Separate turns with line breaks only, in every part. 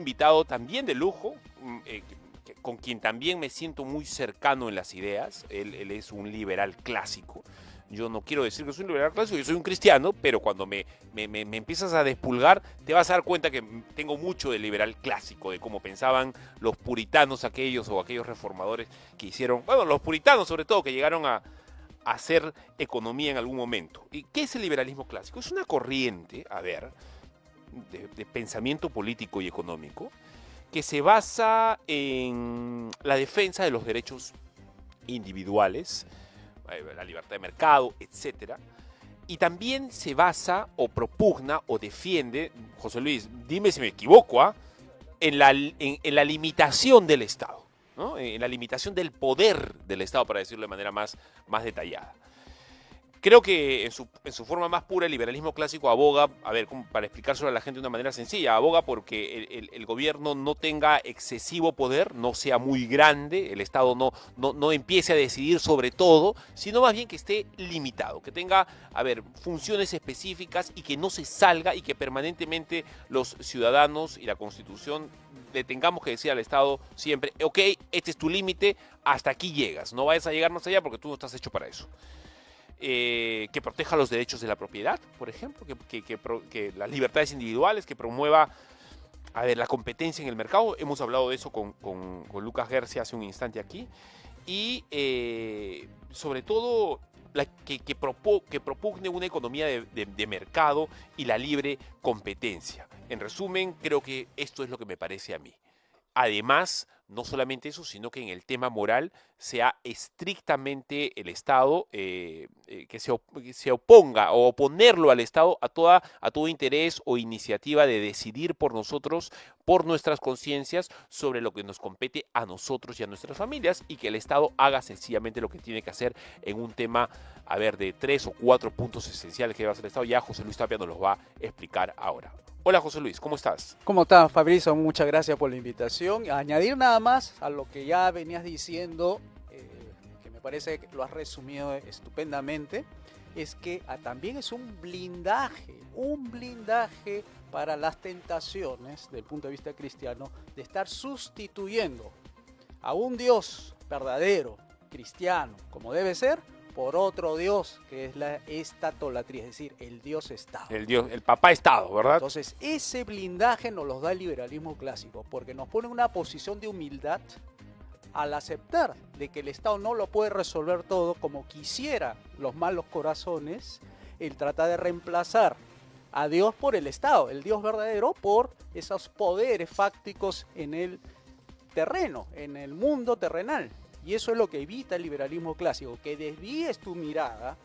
invitado también de lujo, con quien también me siento muy cercano en las ideas. Él es un liberal clásico. Yo no quiero decir que soy un liberal clásico, yo soy un cristiano, pero cuando me empiezas a despulgar, te vas a dar cuenta que tengo mucho de liberal clásico, de cómo pensaban los puritanos aquellos o aquellos reformadores que hicieron, bueno, los puritanos sobre todo, que llegaron a hacer economía en algún momento. ¿Y qué es el liberalismo clásico? Es una corriente, a ver, de pensamiento político y económico que se basa en la defensa de los derechos individuales, la libertad de mercado, etcétera. Y también se basa o propugna o defiende, José Luis, dime si me equivoco, en la limitación del Estado, ¿no? En la limitación del poder del Estado, para decirlo de manera más detallada. Creo que en su forma más pura el liberalismo clásico aboga, a ver, para explicárselo a la gente de una manera sencilla, aboga porque el gobierno no tenga excesivo poder, no sea muy grande, el Estado no empiece a decidir sobre todo, sino más bien que esté limitado, que tenga, a ver, funciones específicas y que no se salga y que permanentemente los ciudadanos y la Constitución le tengamos que decir al Estado siempre, ok, este es tu límite, hasta aquí llegas, no vayas a llegar más allá porque tú no estás hecho para eso. Que proteja los derechos de la propiedad, por ejemplo, que las libertades individuales, que promueva, a ver, la competencia en el mercado. Hemos hablado de eso con Lucas García hace un instante aquí. Y sobre todo que propugne una economía de mercado y la libre competencia. En resumen, creo que esto es lo que me parece a mí. Además, no solamente eso, sino que en el tema moral sea estrictamente el Estado que se oponga o oponerlo al Estado a todo interés o iniciativa de decidir por nosotros, por nuestras conciencias, sobre lo que nos compete a nosotros y a nuestras familias, y que el Estado haga sencillamente lo que tiene que hacer en un tema, a ver, de 3 o 4 puntos esenciales que debe hacer el Estado. Ya José Luis Tapia nos los va a explicar ahora. Hola José Luis, ¿cómo estás?
¿Cómo estás, Fabrizio? Muchas gracias por la invitación. Añadir nada más a lo que ya venías diciendo, que me parece que lo has resumido estupendamente, es que también es un blindaje para las tentaciones, desde el punto de vista cristiano, de estar sustituyendo a un Dios verdadero, cristiano, como debe ser, por otro Dios, que es la estatolatría, es decir, el Dios Estado.
El papá Estado, ¿verdad?
Entonces, ese blindaje nos lo da el liberalismo clásico, porque nos pone en una posición de humildad al aceptar de que el Estado no lo puede resolver todo como quisiera los malos corazones. Él trata de reemplazar a Dios por el Estado, el Dios verdadero, por esos poderes fácticos en el terreno, en el mundo terrenal. Y eso es lo que evita el liberalismo clásico, que desvíes tu mirada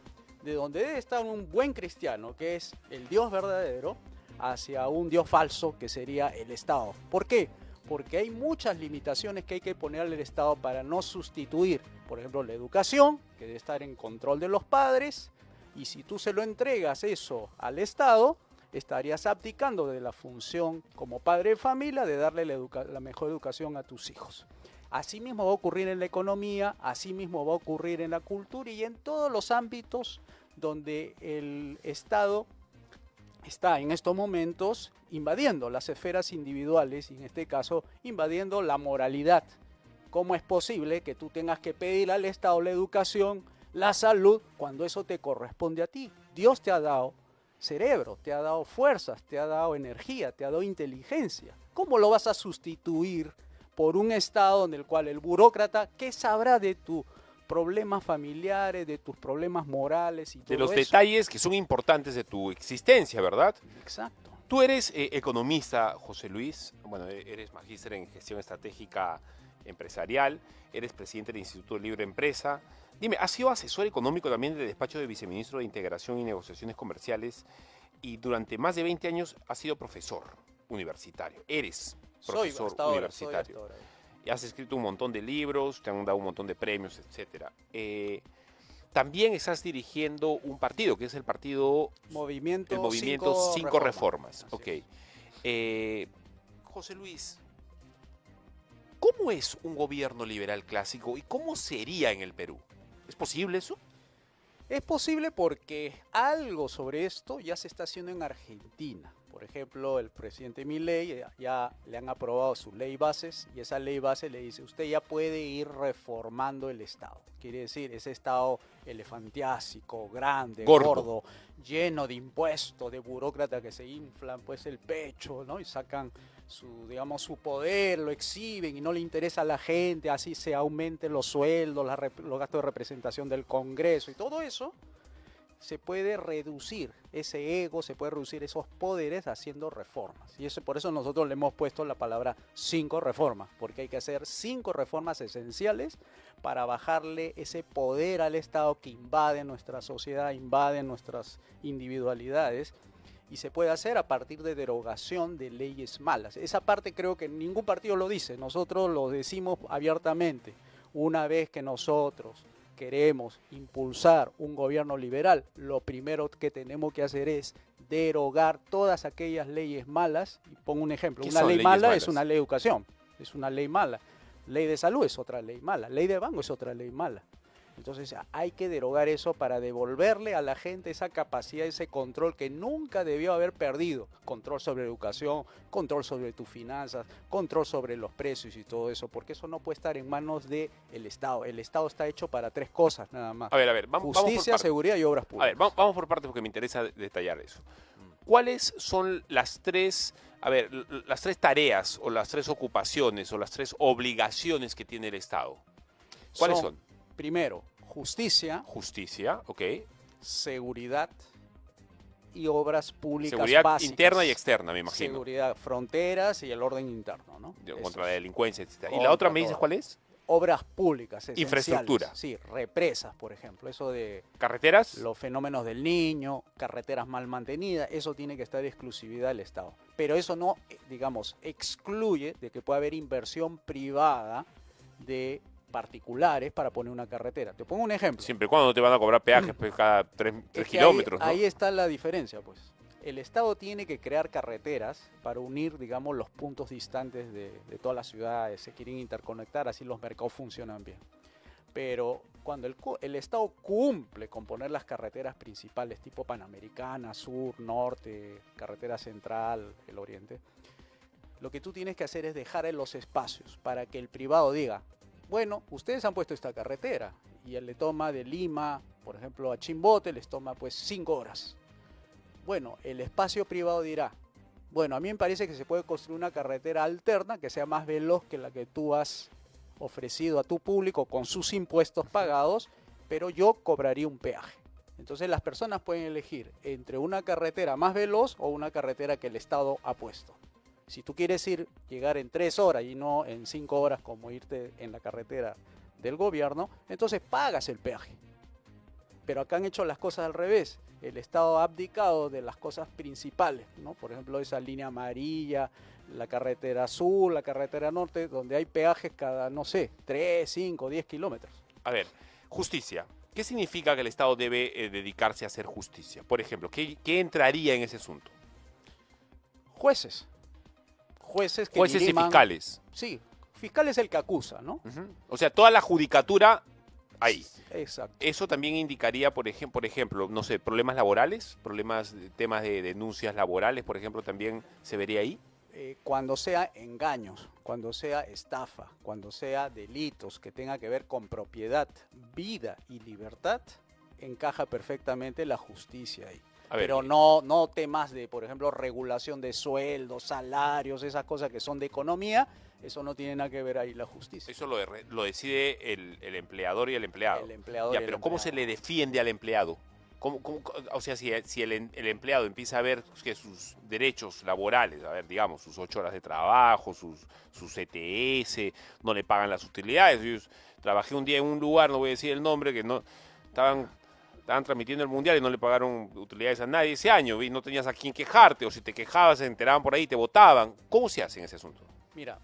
de donde debe estar un buen cristiano, que es el Dios verdadero, hacia un Dios falso, que sería el Estado. ¿Por qué? Porque hay muchas limitaciones que hay que ponerle al Estado para no sustituir, por ejemplo, la educación, que debe estar en control de los padres, y si tú se lo entregas eso al Estado, estarías abdicando de la función como padre de familia de darle la mejor educación a tus hijos. Así mismo va a ocurrir en la economía, así mismo va a ocurrir en la cultura y en todos los ámbitos donde el Estado está en estos momentos invadiendo las esferas individuales y en este caso invadiendo la moralidad. ¿Cómo es posible que tú tengas que pedir al Estado la educación, la salud, cuando eso te corresponde a ti? Dios te ha dado cerebro, te ha dado fuerzas, te ha dado energía, te ha dado inteligencia. ¿Cómo lo vas a sustituir por un Estado en el cual el burócrata, ¿qué sabrá de tus problemas familiares, de tus problemas morales y todo eso?
De los detalles que son importantes de tu existencia, ¿verdad?
Exacto.
Tú eres economista, José Luis, bueno, eres magíster en gestión estratégica empresarial, eres presidente del Instituto Libre Empresa. Dime, ¿has sido asesor económico también del despacho de viceministro de Integración y Negociaciones Comerciales y durante más de 20 años has sido profesor universitario? Eres profesor universitario. Y has escrito un montón de libros, te han dado un montón de premios, etc. También estás dirigiendo un partido, que es el partido...
Movimiento
5 Reformas. Ok. José Luis, ¿cómo es un gobierno liberal clásico y cómo sería en el Perú? ¿Es posible eso?
Es posible porque algo sobre esto ya se está haciendo en Argentina. Por ejemplo, el presidente Milei ya le han aprobado su ley bases y esa ley base le dice, usted ya puede ir reformando el Estado. Quiere decir, ese Estado elefantiásico, grande, gordo, lleno de impuestos, de burócratas que se inflan pues el pecho, ¿no? Y sacan su, digamos, su poder, lo exhiben y no le interesa a la gente, así se aumenten los sueldos, los gastos de representación del Congreso y todo eso. Se puede reducir ese ego, se puede reducir esos poderes haciendo reformas. Y eso, por eso nosotros le hemos puesto la palabra 5 reformas, porque hay que hacer 5 reformas esenciales para bajarle ese poder al Estado que invade nuestra sociedad, invade nuestras individualidades. Y se puede hacer a partir de derogación de leyes malas. Esa parte creo que ningún partido lo dice, nosotros lo decimos abiertamente. Una vez que nosotros queremos impulsar un gobierno liberal, lo primero que tenemos que hacer es derogar todas aquellas leyes malas. Y pongo un ejemplo, una ley mala es una ley de educación, es una ley mala. Ley de salud es otra ley mala, ley de banco es otra ley mala. Entonces hay que derogar eso para devolverle a la gente esa capacidad, ese control que nunca debió haber perdido. Control sobre la educación, control sobre tus finanzas, control sobre los precios y todo eso, porque eso no puede estar en manos del Estado. El Estado está hecho para 3 cosas nada más.
A ver, vamos
justicia,
por
seguridad y obras públicas.
A ver, vamos por partes porque me interesa detallar eso. ¿Cuáles son las 3, las 3 tareas o las 3 ocupaciones o las 3 obligaciones que tiene el Estado? ¿Cuáles son?
Primero, justicia.
Justicia, ok.
Seguridad y obras públicas
seguridad
básicas.
Interna y externa, me imagino.
Seguridad, fronteras y el orden interno, ¿no?
Contra la delincuencia, etc. ¿Y la otra me dices cuál es?
Obras públicas esenciales.
Infraestructura.
Sí, represas, por ejemplo. Eso de...
¿Carreteras?
Los fenómenos del Niño, carreteras mal mantenidas, eso tiene que estar de exclusividad del Estado. Pero eso no, digamos, excluye de que pueda haber inversión privada de particulares para poner una carretera. Te pongo un ejemplo.
Siempre y cuando no te van a cobrar peajes pues, cada 3 kilómetros.
Ahí está la diferencia, pues. El Estado tiene que crear carreteras para unir, digamos, los puntos distantes de todas las ciudades. Se quieren interconectar, así los mercados funcionan bien. Pero cuando el Estado cumple con poner las carreteras principales, tipo Panamericana, Sur, Norte, Carretera Central, el Oriente, lo que tú tienes que hacer es dejar en los espacios para que el privado diga, bueno, ustedes han puesto esta carretera y él le toma de Lima, por ejemplo, a Chimbote, les toma pues 5 horas. Bueno, el espacio privado dirá, bueno, a mí me parece que se puede construir una carretera alterna que sea más veloz que la que tú has ofrecido a tu público con sus impuestos pagados, pero yo cobraría un peaje. Entonces las personas pueden elegir entre una carretera más veloz o una carretera que el Estado ha puesto. Si tú quieres llegar en 3 horas y no en 5 horas como irte en la carretera del gobierno, entonces pagas el peaje. Pero acá han hecho las cosas al revés. El Estado ha abdicado de las cosas principales, ¿no? Por ejemplo, esa línea amarilla, la carretera sur, la carretera norte, donde hay peajes cada, no sé, 3, 5, 10 kilómetros.
A ver, justicia. ¿Qué significa que el Estado debe dedicarse a hacer justicia? Por ejemplo, ¿qué entraría en ese asunto?
Jueces. Jueces
y fiscales.
Sí, fiscal es el que acusa, ¿no?
O sea, toda la judicatura ahí.
Exacto.
Eso también indicaría, por ejemplo, no sé, problemas laborales, temas de denuncias laborales, por ejemplo, también se vería ahí.
Cuando sea engaños, cuando sea estafa, cuando sea delitos que tenga que ver con propiedad, vida y libertad, encaja perfectamente la justicia ahí. Pero no temas de, por ejemplo, regulación de sueldos, salarios, esas cosas que son de economía, eso no tiene nada que ver ahí la justicia.
Eso lo decide el empleador y el empleado.
El empleador
ya, pero ¿cómo se le defiende al empleado? O sea, si el empleado empieza a ver que sus derechos laborales, digamos, sus 8 horas de trabajo, sus ETS, no le pagan las utilidades. Yo trabajé un día en un lugar, no voy a decir el nombre, que no estaban transmitiendo el mundial y no le pagaron utilidades a nadie ese año y no tenías a quién quejarte, o si te quejabas se enteraban por ahí y te votaban. ¿Cómo se hace en ese asunto?
Mira,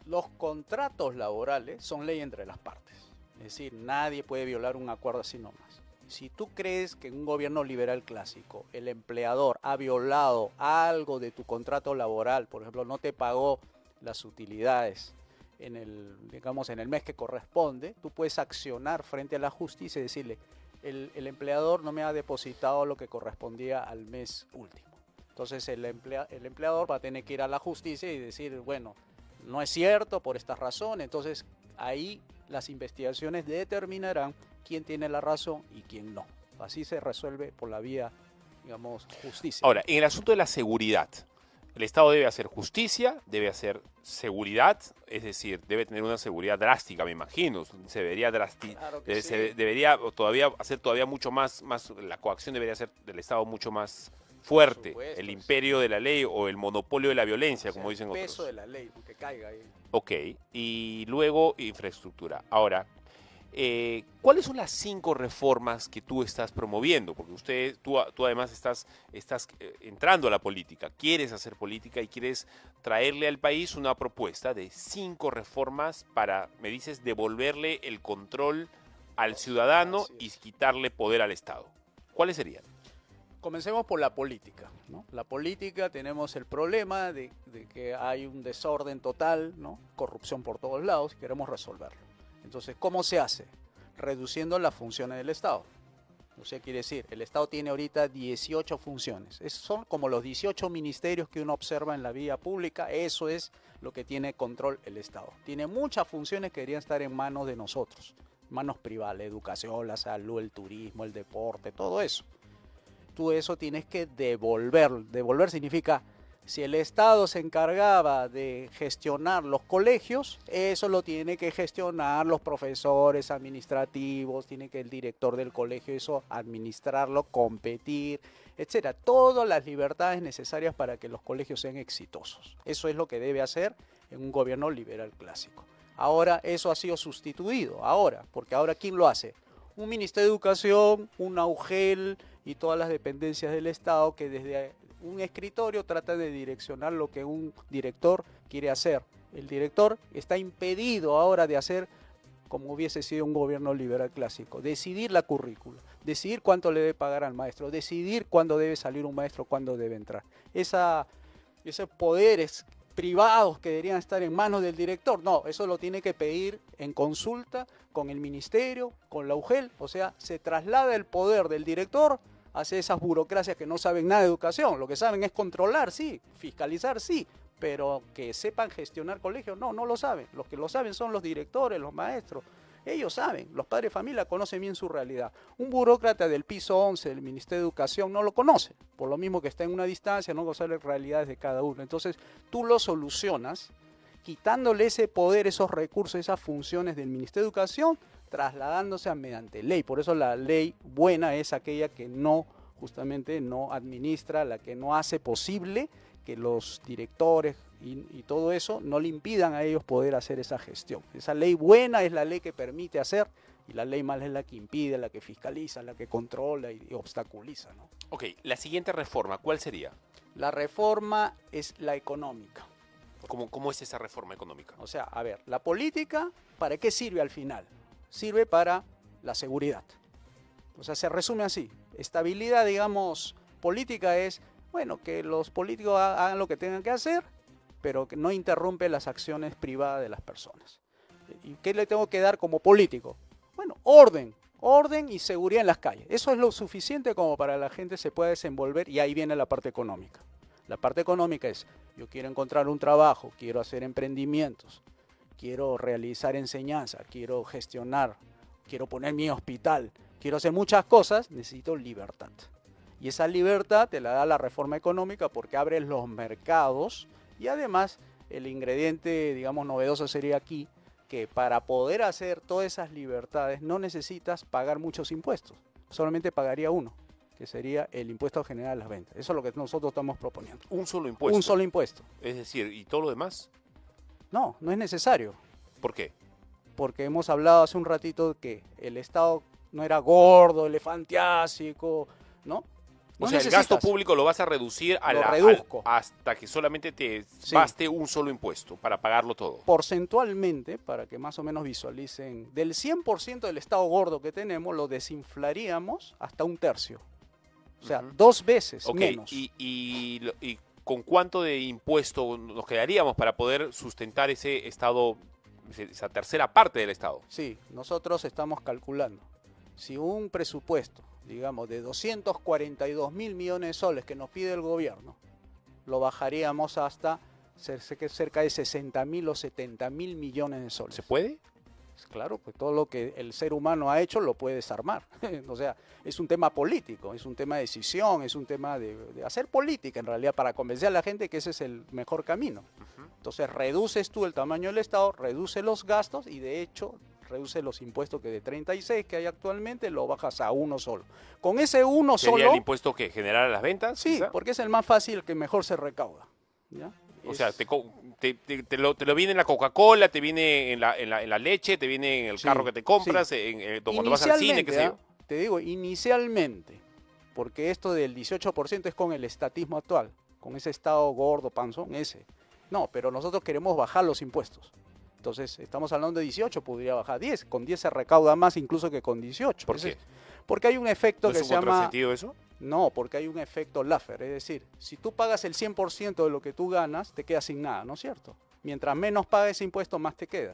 los contratos laborales son ley entre las partes. Es decir, nadie puede violar un acuerdo así nomás. Si tú crees que en un gobierno liberal clásico el empleador ha violado algo de tu contrato laboral, por ejemplo, no te pagó las utilidades en el mes que corresponde, tú puedes accionar frente a la justicia y decirle, el empleador no me ha depositado lo que correspondía al mes último. Entonces el empleador va a tener que ir a la justicia y decir, bueno, no es cierto por esta razón. Entonces ahí las investigaciones determinarán quién tiene la razón y quién no. Así se resuelve por la vía, digamos, justicia.
Ahora, en el asunto de la seguridad, el Estado debe hacer justicia, debe hacer seguridad, es decir, debe tener una seguridad drástica, me imagino. Se debería
Claro que sí.
debería todavía hacer todavía mucho más, la coacción debería ser del Estado mucho más fuerte,
Supuesto,
el
sí.
imperio de la ley o el monopolio de la violencia,
O sea,
como dicen
el peso
otros.
de la ley, que caiga ahí.
Ok, y luego infraestructura. Ahora, ¿cuáles son las 5 reformas que tú estás promoviendo? Porque tú además estás entrando a la política, quieres hacer política y quieres traerle al país una propuesta de 5 reformas para, me dices, devolverle el control al ciudadano
Así
y
es.
quitarle poder al Estado. ¿Cuáles serían?
Comencemos por la política, ¿no? La política, tenemos el problema de que hay un desorden total, ¿no? Corrupción por todos lados, y queremos resolverlo. Entonces, ¿cómo se hace? Reduciendo las funciones del Estado. O sea, quiere decir, el Estado tiene ahorita 18 funciones. Son como los 18 ministerios que uno observa en la vía pública. Eso es lo que tiene control el Estado. Tiene muchas funciones que deberían estar en manos de nosotros, manos privadas, la educación, la salud, el turismo, el deporte, todo eso. Tú eso tienes que devolver. Devolver significa, si el Estado se encargaba de gestionar los colegios, eso lo tiene que gestionar los profesores administrativos, tiene que el director del colegio eso administrarlo, competir, etcétera. Todas las libertades necesarias para que los colegios sean exitosos. Eso es lo que debe hacer en un gobierno liberal clásico. Ahora eso ha sido sustituido, porque ahora ¿quién lo hace? Un Ministerio de Educación, un AUGEL y todas las dependencias del Estado que desde un escritorio trata de direccionar lo que un director quiere hacer. El director está impedido ahora de hacer como hubiese sido un gobierno liberal clásico, decidir la currícula, decidir cuánto le debe pagar al maestro, decidir cuándo debe salir un maestro, cuándo debe entrar. Esos poderes privados que deberían estar en manos del director, no, eso lo tiene que pedir en consulta con el ministerio, con la UGEL, o sea, se traslada el poder del director hacia esas burocracias que no saben nada de educación, lo que saben es controlar, sí, fiscalizar, sí, pero que sepan gestionar colegios, no lo saben, los que lo saben son los directores, los maestros, ellos saben, los padres de familia conocen bien su realidad. Un burócrata del piso 11 del Ministerio de Educación no lo conoce, por lo mismo que está en una distancia, no conoce las realidades de cada uno. Entonces tú lo solucionas quitándole ese poder, esos recursos, esas funciones del Ministerio de Educación, trasladándose a mediante ley. Por eso la ley buena es aquella que justamente no administra, la que no hace posible que los directores y todo eso no le impidan a ellos poder hacer esa gestión. Esa ley buena es la ley que permite hacer y la ley mala es la que impide, la que fiscaliza, la que controla y obstaculiza, ¿no?
Ok, la siguiente reforma, ¿cuál sería?
La reforma es la económica.
¿Cómo es esa reforma económica?
O sea, a ver, la política, ¿para qué sirve al final? Sirve para la seguridad. O sea, se resume así. Estabilidad, digamos, política es, bueno, que los políticos hagan lo que tengan que hacer, pero que no interrumpe las acciones privadas de las personas. ¿Y qué le tengo que dar como político? Bueno, orden y seguridad en las calles. Eso es lo suficiente como para que la gente se pueda desenvolver y ahí viene la parte económica. La parte económica es, yo quiero encontrar un trabajo, quiero hacer emprendimientos, quiero realizar enseñanza, quiero gestionar, quiero poner mi hospital, quiero hacer muchas cosas, necesito libertad. Y esa libertad te la da la reforma económica porque abre los mercados y además el ingrediente, digamos, novedoso sería aquí que para poder hacer todas esas libertades no necesitas pagar muchos impuestos, solamente pagaría uno, que sería el impuesto general a las ventas. Eso es lo que nosotros estamos proponiendo.
Un solo impuesto.
Un solo impuesto.
Es decir, ¿y todo lo demás?
No es necesario.
¿Por qué?
Porque hemos hablado hace un ratito que el Estado no era gordo, elefantiásico, ¿no?
O sea, el gasto público lo vas a reducir
reduzco.
Hasta que solamente te
Sí.
baste un solo impuesto para pagarlo todo.
Porcentualmente, para que más o menos visualicen, del 100% del Estado gordo que tenemos, lo desinflaríamos hasta un tercio. O sea, 2 veces menos.
¿Y con cuánto de impuesto nos quedaríamos para poder sustentar ese Estado, esa tercera parte del Estado?
Sí, nosotros estamos calculando. Si un presupuesto, digamos, de 242.000 millones de soles que nos pide el gobierno, lo bajaríamos hasta cerca de 60.000 o 70.000 millones de soles.
¿Se puede?
Claro, pues todo lo que el ser humano ha hecho lo puede desarmar. O sea, es un tema político, es un tema de decisión, es un tema de hacer política en realidad para convencer a la gente que ese es el mejor camino. Entonces reduces tú el tamaño del Estado, reduce los gastos y de hecho reduce los impuestos que de 36 que hay actualmente lo bajas a uno solo. Con ese uno
¿Sería
solo...
el impuesto que generara las ventas?
Sí,
quizá?
porque es el más fácil, el que mejor se recauda. ¿Ya?
O sea, te lo viene en la Coca-Cola, te viene en la leche, te viene en el
Sí,
carro que te compras,
sí.
cuando vas al cine, qué sé yo.
Te digo, inicialmente, porque esto del 18% es con el estatismo actual, con ese Estado gordo, panzón, ese. No, pero nosotros queremos bajar los impuestos. Entonces, estamos hablando de 18, podría bajar a 10. Con 10 se recauda más incluso que con 18.
¿Por qué?
Porque hay un efecto
¿No
que
es un
se llama...
contrasentido eso?
No, porque hay un efecto Laffer, es decir, si tú pagas el 100% de lo que tú ganas, te quedas sin nada, ¿no es cierto? Mientras menos pagues ese impuesto, más te queda.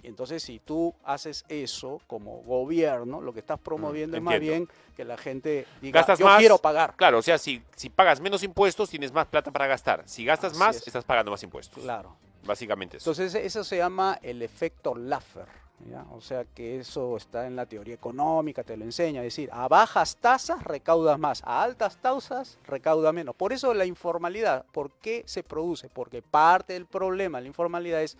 Y entonces, si tú haces eso como gobierno, lo que estás promoviendo es más
entiendo.
bien que la gente diga,
Gastas
yo
más,
quiero pagar.
Claro, o sea, si pagas menos impuestos, tienes más plata para gastar. Si gastas
Así
más,
es.
estás pagando más impuestos.
Claro.
Básicamente eso.
Entonces, eso se llama el efecto Laffer, ¿ya? O sea, que eso está en la teoría económica, te lo enseña. Es decir, a bajas tasas recaudas más, a altas tasas recauda menos. Por eso la informalidad, ¿por qué se produce? Porque parte del problema de la informalidad es,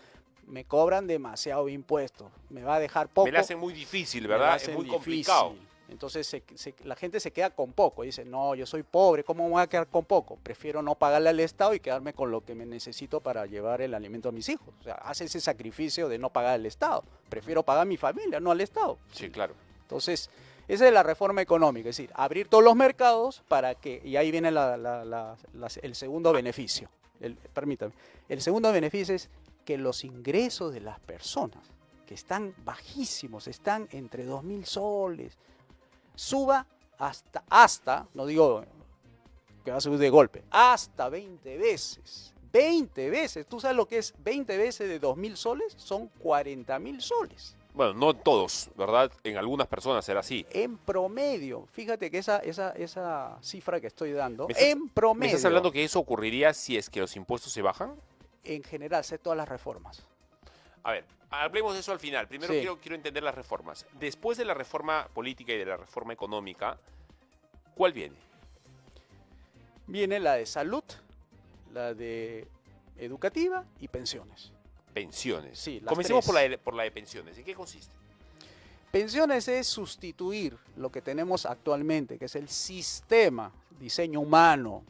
me cobran demasiado impuestos, me va a dejar poco.
Me la hacen muy difícil,
me
¿verdad?
la
Es
hacen
muy
difícil.
complicado.
Entonces la gente se queda con poco. Dice, no, yo soy pobre, ¿cómo me voy a quedar con poco? Prefiero no pagarle al Estado y quedarme con lo que me necesito para llevar el alimento a mis hijos. O sea, hace ese sacrificio de no pagar al Estado. Prefiero pagar a mi familia, no al Estado.
Sí, claro.
Entonces, esa es la reforma económica. Es decir, abrir todos los mercados para que... Y ahí viene el segundo beneficio. Permítame. El segundo beneficio es que los ingresos de las personas, que están bajísimos, están entre 2.000 soles, suba hasta, no digo que va a subir de golpe, hasta 20 veces. 20 veces. ¿Tú sabes lo que es 20 veces de 2.000 soles? Son 40.000 soles.
Bueno, no todos, ¿verdad? En algunas personas será así.
En promedio. Fíjate que esa cifra que estoy dando,
¿Me estás-
en promedio.
¿Me estás hablando que eso ocurriría si es que los impuestos se bajan?
En general, sé todas las reformas.
A ver, hablemos de eso al final. Primero
Sí.
quiero entender las reformas. Después de la reforma política y de la reforma económica, ¿cuál viene?
Viene la de salud, la de educativa y pensiones.
Pensiones.
Sí, las
Comencemos
tres.
por la de pensiones. ¿En qué consiste?
Pensiones es sustituir lo que tenemos actualmente, que es el sistema, diseño humano,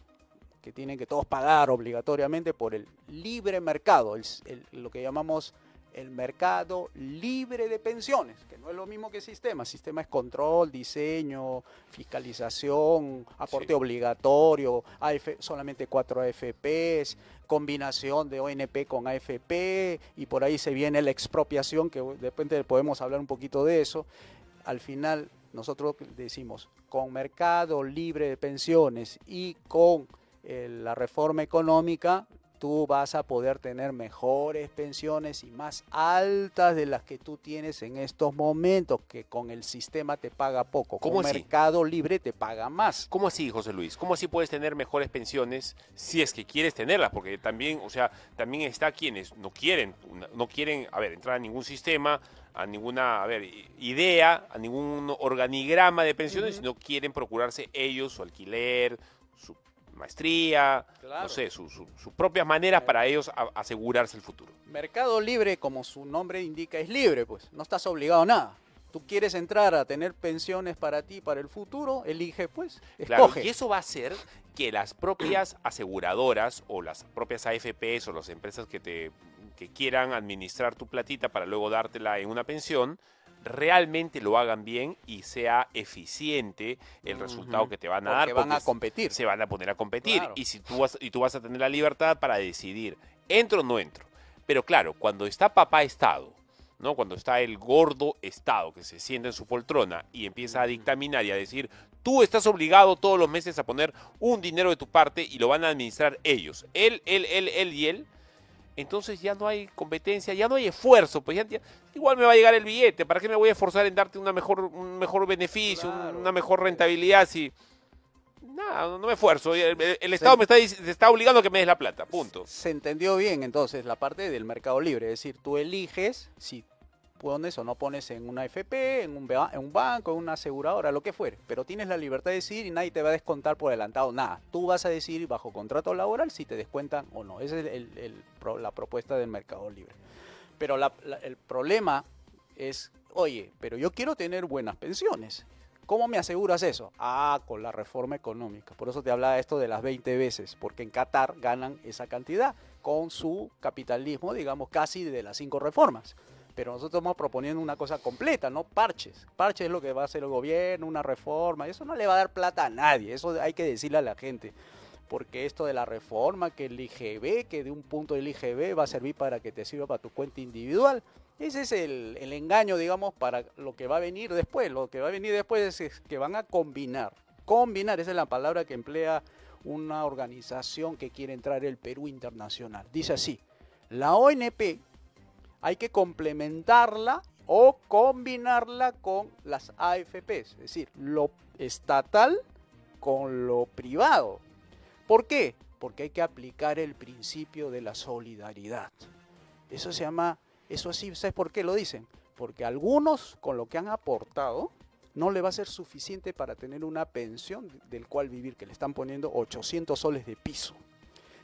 que tienen que todos pagar obligatoriamente por el libre mercado, lo que llamamos el mercado libre de pensiones, que no es lo mismo que sistema. Sistema es control, diseño, fiscalización, aporte
Sí.
obligatorio, solamente 4 AFPs, combinación de ONP con AFP, y por ahí se viene la expropiación, que de repente podemos hablar un poquito de eso. Al final nosotros decimos, con mercado libre de pensiones y con la reforma económica, tú vas a poder tener mejores pensiones y más altas de las que tú tienes en estos momentos, que con el sistema te paga poco.
¿Cómo
con
así?
mercado libre te paga más.
¿Cómo así, José Luis? ¿Cómo así puedes tener mejores pensiones si es que quieres tenerlas? Porque también, o sea, también está quienes no quieren, a ver, entrar a ningún sistema, a ninguna, a ver, idea, a ningún organigrama de pensiones, sino quieren procurarse ellos su alquiler, su maestría,
Claro.
no sé, sus propias maneras para ellos asegurarse el futuro.
Mercado libre, como su nombre indica, es libre, pues no estás obligado a nada. Tú quieres entrar a tener pensiones para ti, para el futuro, elige, pues,
Claro,
escoge.
y eso va a hacer que las propias aseguradoras o las propias AFPs o las empresas que quieran administrar tu platita para luego dártela en una pensión, realmente lo hagan bien y sea eficiente el resultado que te van a dar.
Porque van a
porque
competir.
Se van a poner a competir.
Claro.
Y tú vas a tener la libertad para decidir, ¿entro o no entro? Pero claro, cuando está papá Estado, ¿no? Cuando está el gordo Estado que se sienta en su poltrona y empieza a dictaminar y a decir, tú estás obligado todos los meses a poner un dinero de tu parte y lo van a administrar ellos, él y él, entonces ya no hay competencia, ya no hay esfuerzo, pues igual me va a llegar el billete, ¿para qué me voy a esforzar en darte un mejor beneficio,
Claro.
una mejor rentabilidad si No, no me esfuerzo. El Estado me está obligando a que me des la plata, punto.
Se entendió bien entonces la parte del mercado libre, es decir, tú eliges si pones o no pones en una AFP, en un banco, en una aseguradora, lo que fuere, pero tienes la libertad de decidir y nadie te va a descontar por adelantado nada. Tú vas a decidir bajo contrato laboral si te descuentan o no. Esa es la propuesta del mercado libre. Pero el problema es, oye, pero yo quiero tener buenas pensiones. ¿Cómo me aseguras eso? Con la reforma económica. Por eso te hablaba esto de las 20 veces, porque en Qatar ganan esa cantidad con su capitalismo, digamos, casi de las 5 reformas. Pero nosotros estamos proponiendo una cosa completa, no parches. Parches es lo que va a hacer el gobierno, una reforma. Eso no le va a dar plata a nadie, eso hay que decirle a la gente. Porque esto de la reforma, que el IGB, que de un punto del IGB va a servir para que te sirva para tu cuenta individual. Ese es el engaño, digamos, para lo que va a venir después. Lo que va a venir después es que van a combinar. Combinar, esa es la palabra que emplea una organización que quiere entrar el Perú Internacional. Dice así, la ONP hay que complementarla o combinarla con las AFPs, es decir, lo estatal con lo privado. ¿Por qué? Porque hay que aplicar el principio de la solidaridad. Eso se llama, eso sí, ¿sabes por qué lo dicen? Porque algunos, con lo que han aportado, no le va a ser suficiente para tener una pensión del cual vivir, que le están poniendo 800 soles de piso.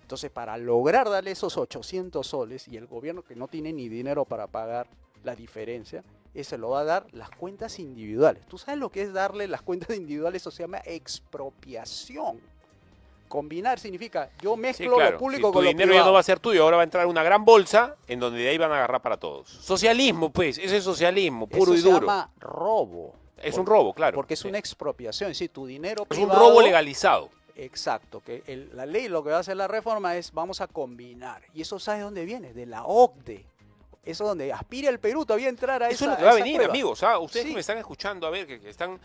Entonces, para lograr darle esos 800 soles, y el gobierno que no tiene ni dinero para pagar la diferencia, eso lo va a dar las cuentas individuales. ¿Tú sabes lo que es darle las cuentas individuales? Eso se llama expropiación. Combinar significa, yo mezclo lo público con lo privado.
Tu dinero ya no va a ser tuyo, ahora va a entrar una gran bolsa en donde de ahí van a agarrar para todos. Socialismo, pues, ese es socialismo, puro y duro.
Eso se llama robo.
Es un robo, claro.
Porque es una expropiación, es decir, tu dinero
es
privado...
un robo legalizado.
Exacto, que la ley lo que va a hacer la reforma es vamos a combinar. ¿Y eso sabe dónde viene? De la OCDE. Eso es donde aspira el Perú todavía a entrar a
eso
esa.
Eso es lo que va a venir,
prueba.
amigos. Ustedes que me están escuchando, a ver, que están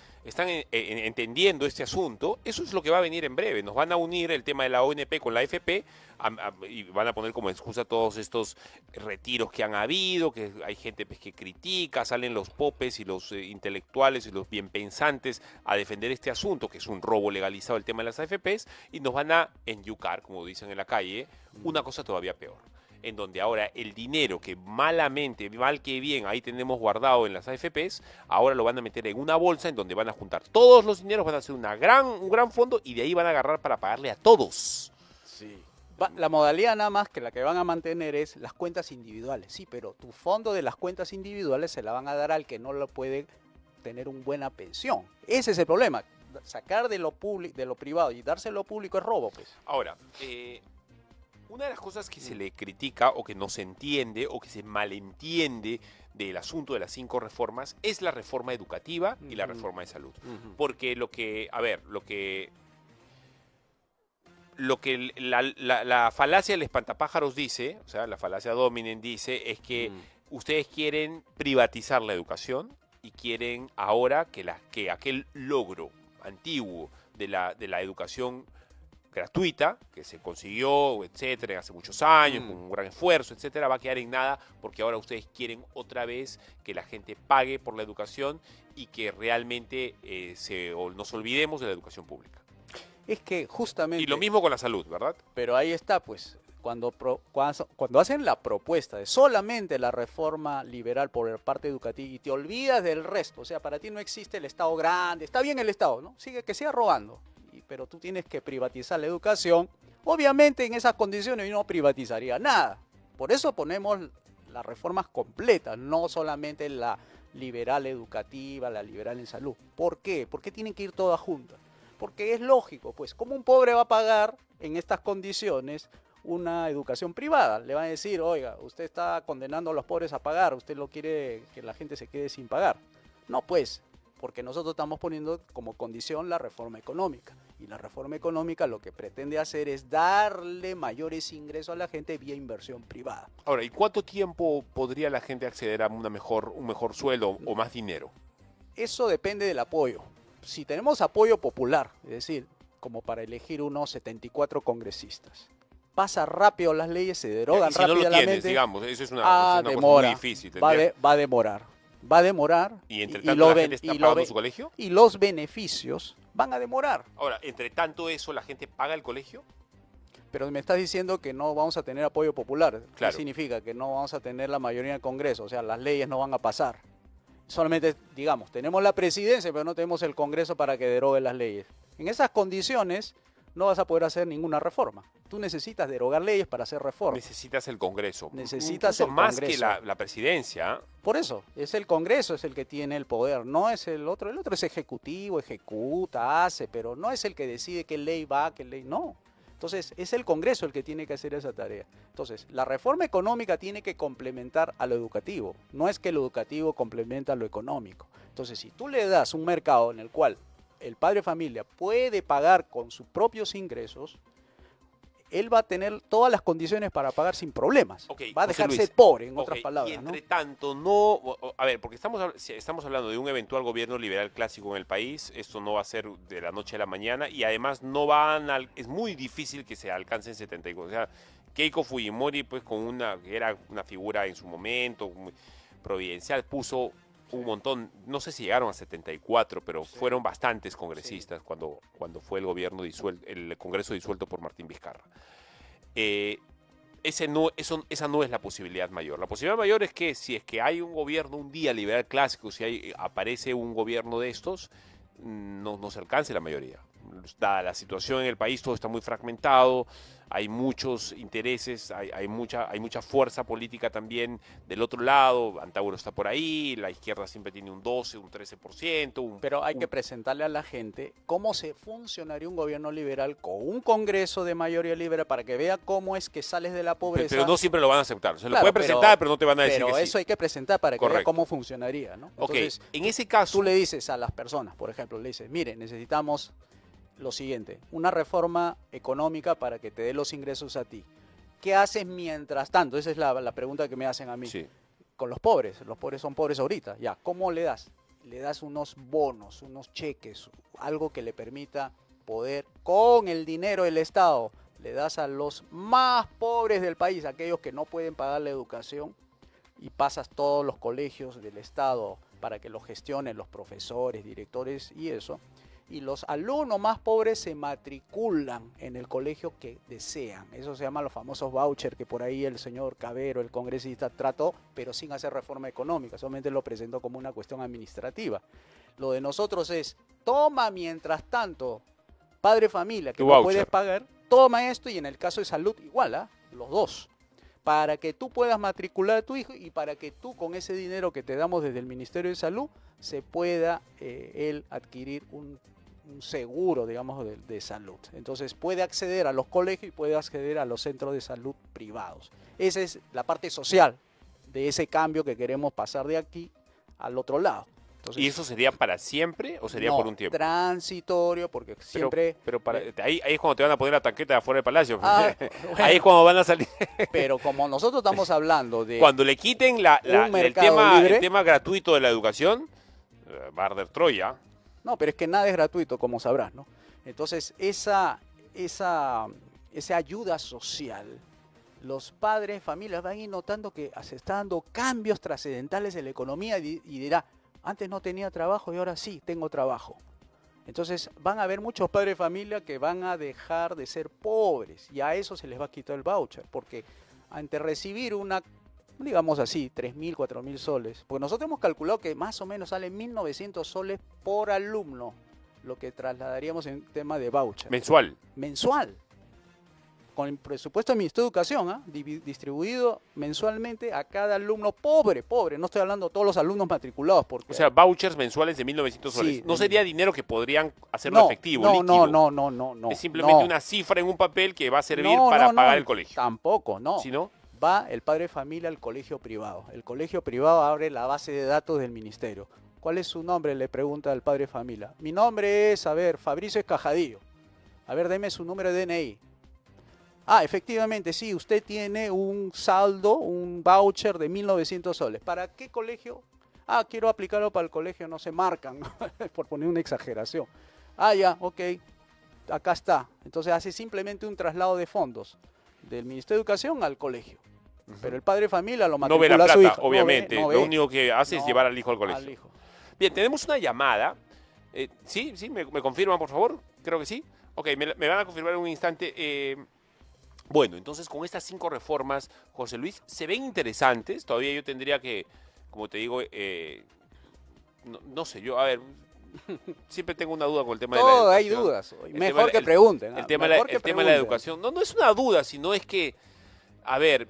entendiendo este asunto, eso es lo que va a venir en breve. Nos van a unir el tema de la ONP con la AFP y van a poner como excusa todos estos retiros que han habido, que hay gente pues, que critica, salen los popes y los intelectuales y los bienpensantes a defender este asunto, que es un robo legalizado el tema de las AFPs, y nos van a enyucar, como dicen en la calle, una cosa todavía peor. En donde ahora el dinero que malamente, mal que bien, ahí tenemos guardado en las AFPs, ahora lo van a meter en una bolsa en donde van a juntar todos los dineros, van a hacer un gran fondo y de ahí van a agarrar para pagarle a todos.
Sí. La modalidad nada más que la que van a mantener es las cuentas individuales. Sí, pero tu fondo de las cuentas individuales se la van a dar al que no lo puede tener una buena pensión. Ese es el problema. Sacar de lo privado y dárselo público es robo, pues.
Ahora, una de las cosas que se le critica o que no se entiende o que se malentiende del asunto de las 5 reformas es la reforma educativa y la reforma de salud. Porque la falacia del espantapájaros dice, o sea, la falacia dominen dice, es que ustedes quieren privatizar la educación y quieren ahora que aquel logro antiguo de la educación gratuita, que se consiguió, etcétera, hace muchos años, con un gran esfuerzo, etcétera, va a quedar en nada porque ahora ustedes quieren otra vez que la gente pague por la educación y que realmente nos olvidemos de la educación pública.
Es que justamente...
Y lo mismo con la salud, ¿verdad?
Pero ahí está, pues, cuando hacen la propuesta de solamente la reforma liberal por la parte educativa y te olvidas del resto, o sea, para ti no existe el Estado grande, está bien el Estado, ¿no? Que siga robando. Pero tú tienes que privatizar la educación. Obviamente en esas condiciones yo no privatizaría nada. Por eso ponemos las reformas completas, no solamente la liberal educativa, la liberal en salud. ¿Por qué? ¿Por qué tienen que ir todas juntas? Porque es lógico, pues, ¿cómo un pobre va a pagar en estas condiciones una educación privada? Le van a decir, oiga, usted está condenando a los pobres a pagar, usted lo quiere que la gente se quede sin pagar. No, pues, porque nosotros estamos poniendo como condición la reforma económica. Y la reforma económica lo que pretende hacer es darle mayores ingresos a la gente vía inversión privada.
Ahora, ¿y cuánto tiempo podría la gente acceder a un mejor sueldo o más dinero?
Eso depende del apoyo. Si tenemos apoyo popular, es decir, como para elegir unos 74 congresistas, pasa rápido las leyes, se derogan rápidamente.
Si no lo tienes, digamos, eso es una cosa muy difícil.
Va a demorar. Va a demorar.
¿Y entre tanto la gente está pagando su colegio?
Y los beneficios van a demorar.
Ahora, entre tanto eso, ¿la gente paga el colegio?
Pero me estás diciendo que no vamos a tener apoyo popular.
Claro.
¿Qué significa? Que no vamos a tener la mayoría en el Congreso, o sea, las leyes no van a pasar. Solamente, digamos, tenemos la presidencia, pero no tenemos el Congreso para que derogue las leyes. En esas condiciones no vas a poder hacer ninguna reforma. Tú necesitas derogar leyes para hacer reformas.
Necesitas el Congreso.
Necesitas
Incluso
el
más
Congreso.
que la presidencia.
Por eso, es el Congreso es el que tiene el poder, no es el otro. El otro es ejecutivo, ejecuta, hace, pero no es el que decide qué ley va, qué ley no. Entonces, es el Congreso el que tiene que hacer esa tarea. Entonces, la reforma económica tiene que complementar a lo educativo. No es que lo educativo complementa a lo económico. Entonces, si tú le das un mercado en el cual el padre de familia puede pagar con sus propios ingresos, él va a tener todas las condiciones para pagar sin problemas.
Okay,
va a
José
dejarse
Luis,
pobre, en
ok,
otras palabras.
Y
¿no?
entre tanto, no. A ver, porque estamos hablando de un eventual gobierno liberal clásico en el país. Esto no va a ser de la noche a la mañana. Y además, es muy difícil que se alcancen 74. O sea, Keiko Fujimori, pues, que era una figura en su momento muy providencial, puso un montón, no sé si llegaron a 74, pero
Sí.
fueron bastantes congresistas cuando fue el gobierno disuelto, el Congreso disuelto por Martín Vizcarra. Esa no es la posibilidad mayor. La posibilidad mayor es que si es que hay un gobierno un día liberal clásico, si aparece un gobierno de estos, no se alcance la mayoría. Dada la situación en el país, todo está muy fragmentado, hay muchos intereses, hay mucha fuerza política también del otro lado. Antauro está por ahí, la izquierda siempre tiene un 12, un 13%.
Pero hay que presentarle a la gente cómo se funcionaría un gobierno liberal con un Congreso de mayoría liberal para que vea cómo es que sales de la pobreza.
Pero no siempre lo van a aceptar. Se lo
Claro,
puede presentar, pero no te van a decir
Pero
que
eso
sí.
hay que presentar para que vea
Correcto.
cómo funcionaría, ¿no?
Ok,
Entonces,
en ese caso,
tú le dices a las personas, por ejemplo, le dices, mire, necesitamos lo siguiente, una reforma económica para que te dé los ingresos a ti. ¿Qué haces mientras tanto? Esa es la pregunta que me hacen a mí.
sí.
Con los pobres son pobres ahorita, ya, ¿cómo le das? Le das unos bonos, unos cheques, algo que le permita poder, con el dinero del Estado, le das a los más pobres del país, aquellos que no pueden pagar la educación, y pasas todos los colegios del Estado para que los gestionen los profesores, directores y eso. Y los alumnos más pobres se matriculan en el colegio que desean. Eso se llama los famosos vouchers que por ahí el señor Cabero, el congresista, trató, pero sin hacer reforma económica. Solamente lo presentó como una cuestión administrativa. Lo de nosotros es, toma mientras tanto, padre familia, que
Tu
no
voucher.
puedes pagar, toma esto y en el caso de salud igual, los dos. Para que tú puedas matricular a tu hijo y para que tú con ese dinero que te damos desde el Ministerio de Salud se pueda él adquirir un seguro, digamos, de salud. Entonces puede acceder a los colegios y puede acceder a los centros de salud privados. Esa es la parte social de ese cambio que queremos pasar de aquí al otro lado. Entonces,
¿Y eso sería para siempre o sería
no,
por un tiempo?
transitorio, porque siempre...
Pero ahí es cuando te van a poner la tanqueta de afuera del palacio.
Ah,
Ahí es cuando van a salir.
pero como nosotros estamos hablando de...
Cuando le quiten
un mercado
el
libre.
tema gratuito de la educación, va a arder Troya.
No, pero es que nada es gratuito, como sabrás, ¿no? Entonces, esa ayuda social, los padres, familias van a ir notando que se están dando cambios trascendentales en la economía y dirá, antes no tenía trabajo y ahora sí tengo trabajo. Entonces, van a haber muchos padres de familia que van a dejar de ser pobres y a eso se les va a quitar el voucher, porque ante recibir una, digamos así, 3.000, 4.000 soles. Porque nosotros hemos calculado que más o menos salen 1.900 soles por alumno, lo que trasladaríamos en tema de voucher.
Mensual.
Mensual. Con el presupuesto del Ministerio de Educación, distribuido mensualmente a cada alumno pobre. No estoy hablando de todos los alumnos matriculados. Porque,
O sea, vouchers mensuales de 1.900 soles.
Sí,
no sería dinero que podrían hacerlo efectivo, líquido.
No.
Es simplemente
no.
una cifra en un papel que va a servir
No,
para
no,
pagar el colegio.
Tampoco, no.
¿Sí, no?
Va el padre de familia al colegio privado. El colegio privado abre la base de datos del ministerio. ¿Cuál es su nombre? Le pregunta al padre de familia. Mi nombre es, Fabricio Escajadillo. A ver, deme su número de DNI. Ah, efectivamente, sí, usted tiene un saldo, un voucher de 1.900 soles. ¿Para qué colegio? Ah, quiero aplicarlo para el colegio, no se marcan, por poner una exageración. Ah, ya, ok, acá está. Entonces hace simplemente un traslado de fondos del Ministerio de Educación al colegio. Pero el padre de familia lo
No ve
matricula
la
a su
plata,
hijo.
obviamente.
No ve,
Lo único que hace es
no,
llevar al hijo al colegio.
al hijo.
Bien, tenemos una llamada Sí, me confirman, por favor. Creo que sí. Ok, me van a confirmar en un instante. Bueno, entonces con estas 5 reformas, José Luis, se ven interesantes. Todavía yo tendría que, como te digo, no sé, yo, a ver, siempre tengo una duda con el tema de la
Todo hay
educación.
dudas.
El
Mejor
tema-
que
el-
pregunten.
El
¿Ah?
tema,
Mejor que
el tema de la
pregunten.
educación. No es una duda, sino es que, a ver,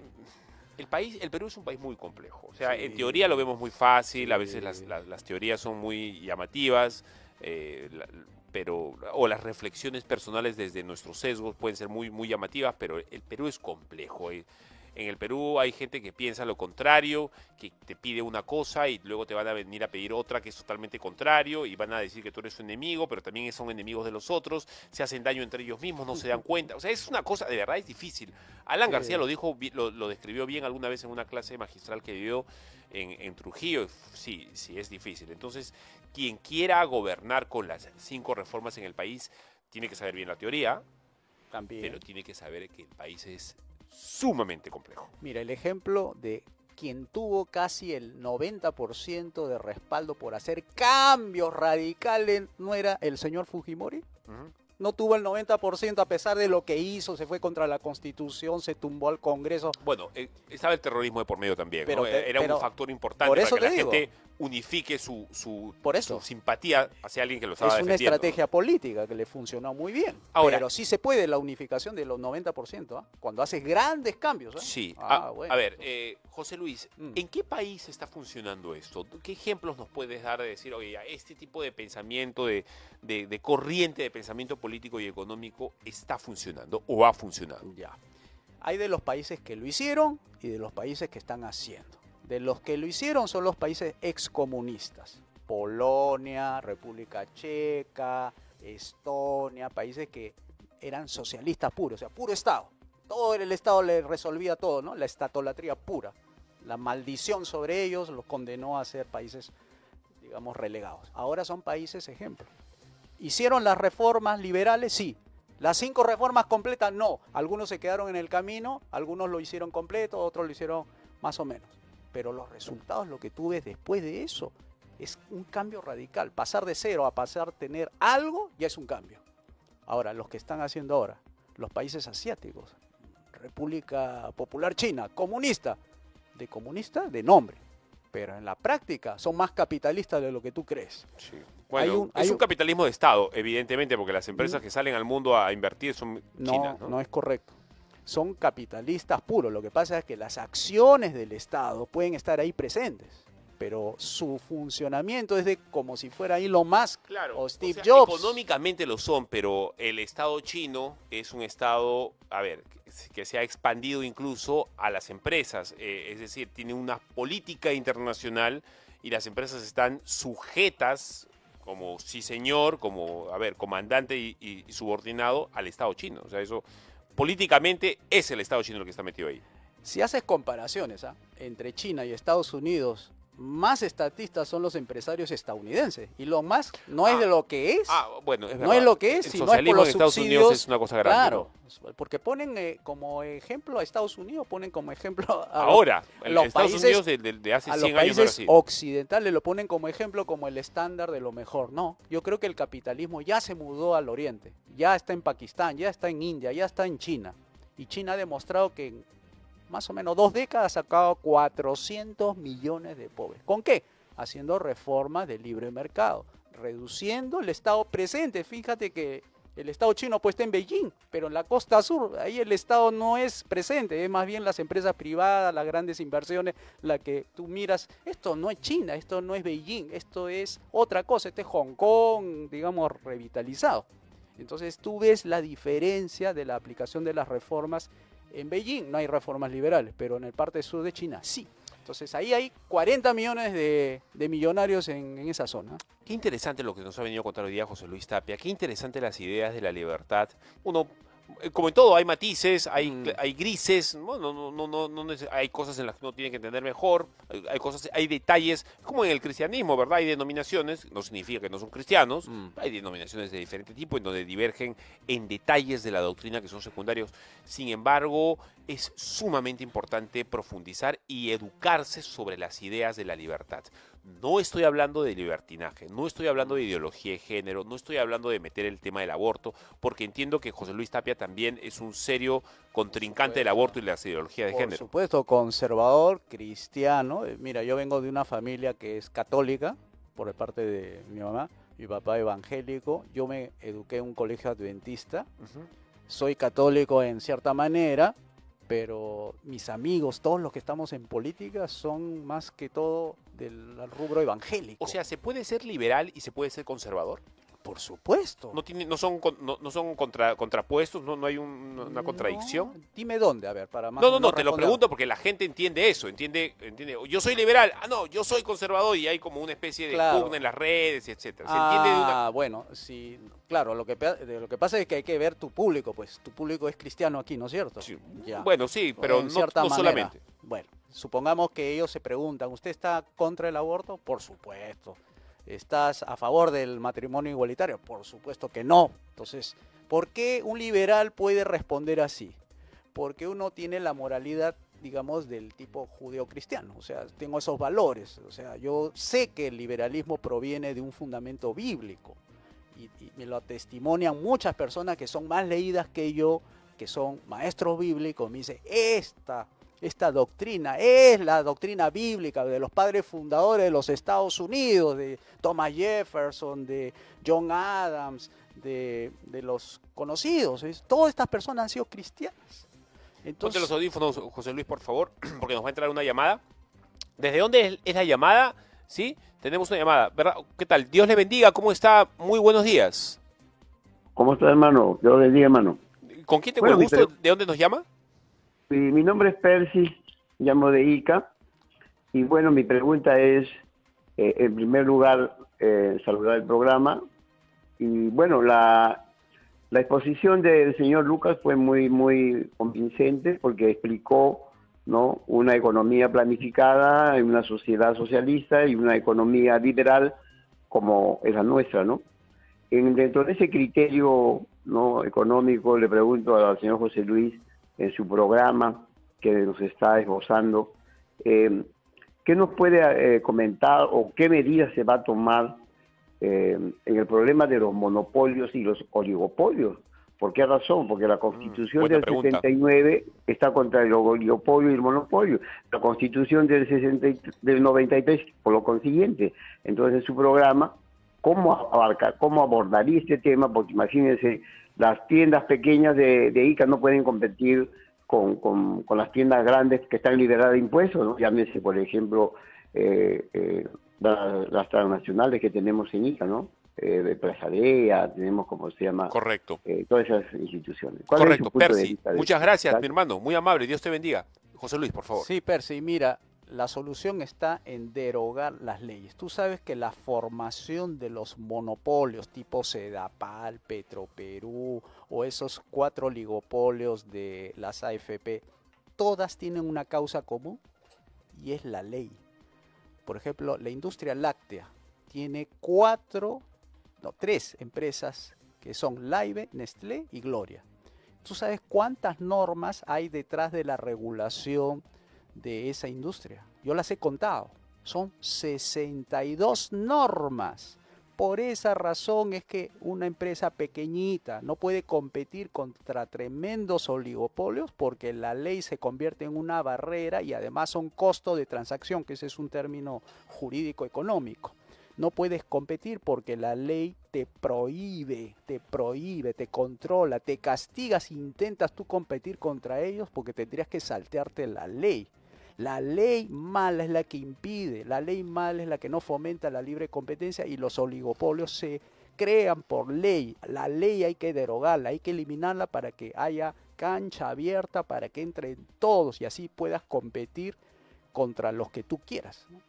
el Perú es un país muy complejo. O sea, en
Sí,
teoría lo vemos muy fácil, a veces
sí.
las teorías son muy llamativas, pero, o las reflexiones personales desde nuestros sesgos pueden ser muy llamativas, pero el Perú es complejo. En el Perú hay gente que piensa lo contrario, que te pide una cosa y luego te van a venir a pedir otra que es totalmente contrario y van a decir que tú eres su enemigo, pero también son enemigos de los otros, se hacen daño entre ellos mismos, no se dan cuenta. O sea, es una cosa, de verdad es difícil. Alan García lo dijo, lo describió bien alguna vez en una clase magistral que dio en Trujillo. Sí, es difícil. Entonces, quien quiera gobernar con las 5 reformas en el país, tiene que saber bien la teoría,
También.
pero tiene que saber que el país es sumamente complejo.
Mira, el ejemplo de quien tuvo casi el 90% de respaldo por hacer cambios radicales, ¿no era el señor Fujimori?
Ujú.
No tuvo el 90% a pesar de lo que hizo, se fue contra la Constitución, se tumbó al Congreso.
Bueno, estaba el terrorismo de por medio también,
Pero
¿no? Era
pero
un factor importante
por
para
eso
que la
te digo.
gente unifique su
Por eso.
simpatía hacia alguien que lo estaba
Es una
defendiendo,
estrategia
¿no?
política que le funcionó muy bien.
Ahora-
pero sí se puede la unificación de los 90%, ¿ah? Cuando haces grandes cambios. ¿ah?
Sí.
Bueno.
A ver, José Luis,
Mm.
¿en qué país está funcionando esto? ¿Qué ejemplos nos puedes dar de decir, oye, ya, este tipo de pensamiento, de corriente de pensamiento político y económico está funcionando o ha funcionado?
Ya. Hay de los países que lo hicieron y de los países que están haciendo. De los que lo hicieron son los países excomunistas. Polonia, República Checa, Estonia, países que eran socialistas puros, o sea, puro Estado. Todo el Estado le resolvía todo, ¿no? La estatolatría pura. La maldición sobre ellos los condenó a ser países, digamos, relegados. Ahora son países ejemplo. ¿Hicieron las reformas liberales? Sí. Las 5 reformas completas, no. Algunos se quedaron en el camino, algunos lo hicieron completo, otros lo hicieron más o menos. Pero los resultados, lo que tú ves después de eso, es un cambio radical. Pasar de 0 a pasar a tener algo, ya es un cambio. Ahora, los que están haciendo ahora, los países asiáticos, República Popular China, comunista, de nombre. Pero en la práctica son más capitalistas de lo que tú crees.
Sí. Bueno, es un capitalismo de Estado, evidentemente, porque las empresas que salen al mundo a invertir son chinas, ¿no?
No es correcto. Son capitalistas puros. Lo que pasa es que las acciones del Estado pueden estar ahí presentes, pero su funcionamiento es de como si fuera Elon Musk o Steve Jobs.
Económicamente lo son, pero el Estado chino es un Estado, a ver, que se ha expandido incluso a las empresas. Es decir, tiene una política internacional y las empresas están sujetas como sí señor, como, a ver, comandante y subordinado al Estado chino. O sea, eso políticamente es el Estado chino el que está metido ahí.
Si haces comparaciones entre China y Estados Unidos, más estatistas son los empresarios estadounidenses. Y lo más no es de lo que es.
Bueno, es
no
verdad.
es lo que es,
El
sino es por
socialismo
los
en Estados
subsidios.
Unidos es una cosa grande.
Claro,
¿no?
porque ponen como ejemplo a Estados Unidos, ponen como ejemplo a
Ahora,
los
Estados
países,
Unidos de hace
a
100
los
años no era
países
así.
occidentales lo ponen como ejemplo, como el estándar de lo mejor. No, yo creo que el capitalismo ya se mudó al oriente, ya está en Pakistán, ya está en India, ya está en China. Y China ha demostrado que en más o menos 2 décadas ha sacado 400 millones de pobres. ¿Con qué? Haciendo reformas de libre mercado, reduciendo el Estado presente. Fíjate que el Estado chino pues está en Beijing, pero en la costa sur, ahí el Estado no es presente, es más bien las empresas privadas, las grandes inversiones, la que tú miras, esto no es China, esto no es Beijing, esto es otra cosa, este es Hong Kong, digamos, revitalizado. Entonces tú ves la diferencia de la aplicación de las reformas. En Beijing no hay reformas liberales, pero en el parte sur de China sí. Entonces ahí hay 40 millones de millonarios en esa zona.
Qué interesante lo que nos ha venido a contar hoy día José Luis Tapia. Qué interesante las ideas de la libertad. Uno, como en todo, hay matices, hay grises. Bueno, hay cosas en las que uno tiene que entender mejor. Hay detalles, como en el cristianismo, ¿verdad? Hay denominaciones, no significa que no son cristianos. Hay denominaciones de diferente tipo en donde divergen en detalles de la doctrina que son secundarios. Sin embargo, es sumamente importante profundizar y educarse sobre las ideas de la libertad. No estoy hablando de libertinaje, no estoy hablando de ideología de género, no estoy hablando de meter el tema del aborto, porque entiendo que José Luis Tapia también es un serio contrincante del aborto y las ideologías de
Por
género.
supuesto, conservador, cristiano. Mira, yo vengo de una familia que es católica, por parte de mi mamá, mi papá evangélico. Yo me eduqué en un colegio adventista.
Ujú.
Soy católico en cierta manera, pero mis amigos, todos los que estamos en política, son más que todo del rubro evangélico.
O sea, ¿se puede ser liberal y se puede ser conservador?
Por supuesto.
No son contrapuestos, no hay una contradicción.
No, dime dónde, a ver, para más
No,
o
no, no,
menos
te lo
responder.
pregunto porque la gente entiende eso, entiende, yo soy liberal, no, yo soy conservador y hay como una especie de
Claro.
pugna en las redes, etcétera. Se entiende de una...
Bueno, sí, claro, lo que pasa es que hay que ver tu público, pues tu público es cristiano aquí, ¿no es cierto?
Sí,
Ya.
bueno, sí, pero
En
no,
cierta
no
manera.
solamente.
Bueno, supongamos que ellos se preguntan, ¿usted está contra el aborto? Por supuesto. ¿Estás a favor del matrimonio igualitario? Por supuesto que no. Entonces, ¿por qué un liberal puede responder así? Porque uno tiene la moralidad, digamos, del tipo judeo-cristiano. O sea, tengo esos valores. O sea, yo sé que el liberalismo proviene de un fundamento bíblico. Y me lo testimonian muchas personas que son más leídas que yo, que son maestros bíblicos. Me dicen, esta doctrina es la doctrina bíblica de los padres fundadores de los Estados Unidos, de Thomas Jefferson, de John Adams, de los conocidos. Todas estas personas han sido cristianas.
Ponte
Entonces,
los audífonos, José Luis, por favor, porque nos va a entrar una llamada. ¿Desde dónde es la llamada? ¿Sí? Tenemos una llamada, ¿verdad? ¿Qué tal? Dios le bendiga, ¿cómo está? Muy buenos días.
¿Cómo está, hermano? Dios bendiga, hermano.
¿Con quién tengo
Bueno,
el gusto? ¿De dónde nos llama?
mi nombre es Percy, llamo de Ica. Y bueno, mi pregunta es, en primer lugar, saludar el programa. Y bueno, la exposición del señor Lucas fue muy convincente porque explicó, ¿no?, una economía planificada en una sociedad socialista y una economía liberal como es la nuestra, ¿no? Dentro de ese criterio, ¿no?, económico, le pregunto al señor José Luis, en su programa que nos está esbozando, ¿qué nos puede comentar o qué medidas se va a tomar en el problema de los monopolios y los oligopolios? ¿Por qué razón? Porque la Constitución
buena
del
pregunta.
79 está contra el oligopolio y el monopolio. La Constitución del 93, por lo consiguiente. Entonces, en su programa, ¿cómo abordaría este tema? Porque imagínense, las tiendas pequeñas de Ica no pueden competir con las tiendas grandes que están liberadas de impuestos, ¿no? Llámese, por ejemplo, las transnacionales que tenemos en Ica, ¿no? Empresarea, tenemos, como se llama,
Correcto.
todas esas instituciones. ¿Cuál es
Correcto,
su punto de
Percy.
vista de
Muchas
esto?
gracias, mi hermano. Muy amable. Dios te bendiga. José Luis, por favor.
sí, Percy, mira, la solución está en derogar las leyes. Tú sabes que la formación de los monopolios tipo Sedapal, Petroperú o esos 4 oligopolios de las AFP, todas tienen una causa común y es la ley. Por ejemplo, la industria láctea tiene 3 empresas que son Laibe, Nestlé y Gloria. ¿Tú sabes cuántas normas hay detrás de la regulación de esa industria? Yo las he contado. Son 62 normas. Por esa razón es que una empresa pequeñita no puede competir contra tremendos oligopolios porque la ley se convierte en una barrera y además son costos de transacción, que ese es un término jurídico económico. No puedes competir porque la ley te prohíbe, te controla, te castiga si intentas tú competir contra ellos porque tendrías que saltearte la ley. La ley mala es la que impide, la ley mala es la que no fomenta la libre competencia y los oligopolios se crean por ley. La ley hay que derogarla, hay que eliminarla para que haya cancha abierta, para que entren todos y así puedas competir contra los que tú quieras, ¿no?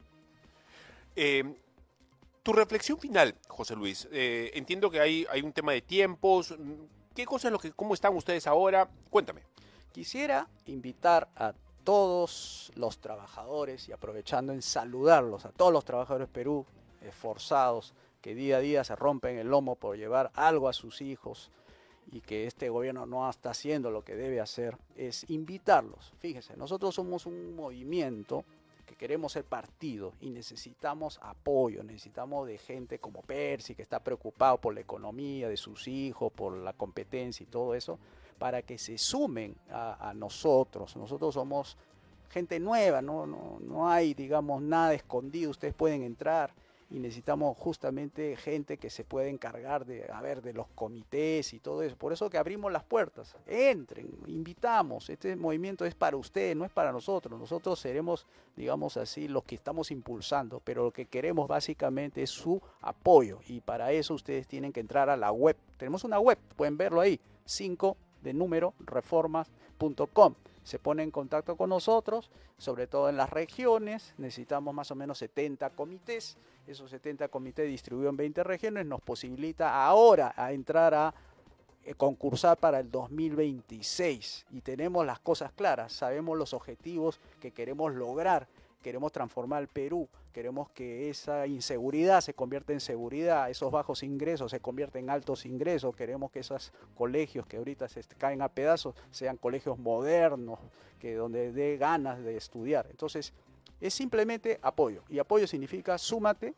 Tu reflexión final, José Luis. Entiendo que hay un tema de tiempos. ¿Qué cosas, cómo están ustedes ahora? Cuéntame.
Quisiera invitar a todos los trabajadores y aprovechando en saludarlos a todos los trabajadores de Perú esforzados que día a día se rompen el lomo por llevar algo a sus hijos y que este gobierno no está haciendo lo que debe hacer, es invitarlos. Fíjense, nosotros somos un movimiento que queremos ser partido y necesitamos apoyo, necesitamos de gente como Percy, que está preocupado por la economía de sus hijos, por la competencia y todo eso, para que se sumen a nosotros. Nosotros somos gente nueva, no hay, digamos, nada escondido, ustedes pueden entrar y necesitamos justamente gente que se pueda encargar de los comités y todo eso. Por eso que abrimos las puertas, entren, invitamos, este movimiento es para ustedes, no es para nosotros. Nosotros seremos, digamos así, los que estamos impulsando, pero lo que queremos básicamente es su apoyo, y para eso ustedes tienen que entrar a la web. Tenemos una web, pueden verlo ahí, 5 de número reformas.com. Se pone en contacto con nosotros, sobre todo en las regiones. Necesitamos más o menos 70 comités. Esos 70 comités distribuidos en 20 regiones nos posibilita ahora a entrar a concursar para el 2026. Y tenemos las cosas claras, sabemos los objetivos que queremos lograr. Queremos transformar el Perú, queremos que esa inseguridad se convierta en seguridad, esos bajos ingresos se convierten en altos ingresos, queremos que esos colegios que ahorita se caen a pedazos sean colegios modernos, que donde dé ganas de estudiar. Entonces, es simplemente apoyo, y apoyo significa súmate,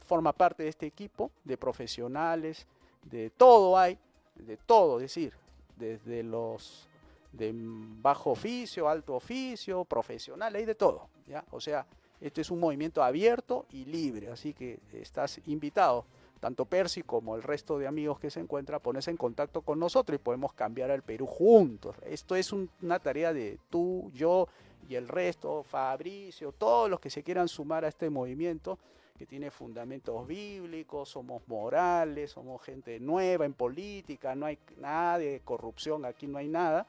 forma parte de este equipo de profesionales, de todo hay, de todo, es decir, desde los de bajo oficio, alto oficio, profesional, hay de todo, ¿ya? O sea, este es un movimiento abierto y libre, así que estás invitado, tanto Percy como el resto de amigos que se encuentran, a ponerse en contacto con nosotros y podemos cambiar al Perú juntos. Esto es una tarea de tú, yo y el resto, Fabricio, todos los que se quieran sumar a este movimiento que tiene fundamentos bíblicos, somos morales, somos gente nueva en política, no hay nada de corrupción, aquí no hay nada.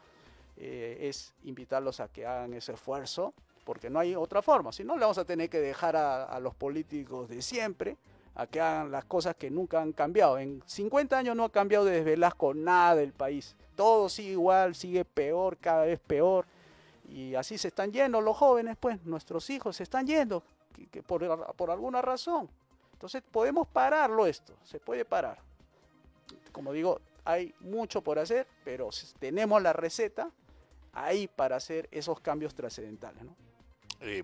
Es invitarlos a que hagan ese esfuerzo, porque no hay otra forma, si no le vamos a tener que dejar a los políticos de siempre a que hagan las cosas que nunca han cambiado. En 50 años no ha cambiado desde Velasco nada del país, todo sigue igual, sigue peor, cada vez peor, y así se están yendo los jóvenes, pues nuestros hijos se están yendo que por alguna razón. Entonces podemos pararlo, esto se puede parar. Como digo, hay mucho por hacer, pero tenemos la receta ahí para hacer esos cambios trascendentales, ¿no?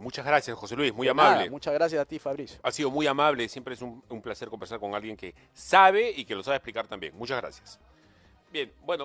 Muchas gracias, José Luis, muy
De
amable.
nada, muchas gracias a ti, Fabricio.
Ha sido muy amable, siempre es un placer conversar con alguien que sabe y que lo sabe explicar también. Muchas gracias. Bien, bueno.